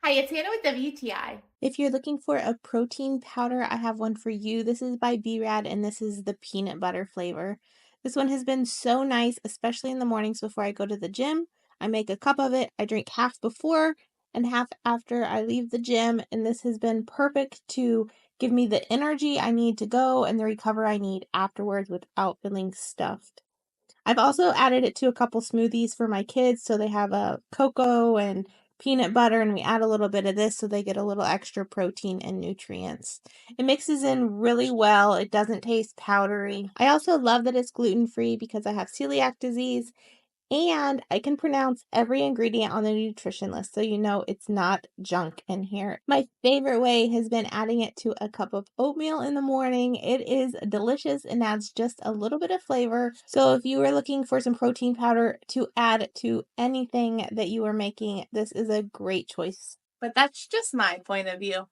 Hi, it's Hannah with WTI. If you're looking for a protein powder, I have one for you. This is by B.rad and this is the peanut butter flavor. This one has been so nice, especially in the mornings before I go to the gym. I make a cup of it. I drink half before and half after I leave the gym, and this has been perfect to give me the energy I need to go and the recovery I need afterwards without feeling stuffed. I've also added it to a couple smoothies for my kids, so they have a cocoa and peanut butter, and we add a little bit of this so they get a little extra protein and nutrients. It mixes in really well. It doesn't taste powdery. I also love that it's gluten-free because I have celiac disease and I can pronounce every ingredient on the nutrition list, so you know it's not junk in here. My favorite way has been adding it to a cup of oatmeal in the morning. It is delicious and adds just a little bit of flavor. So if you are looking for some protein powder to add to anything that you are making, this is a great choice. But that's just my point of view.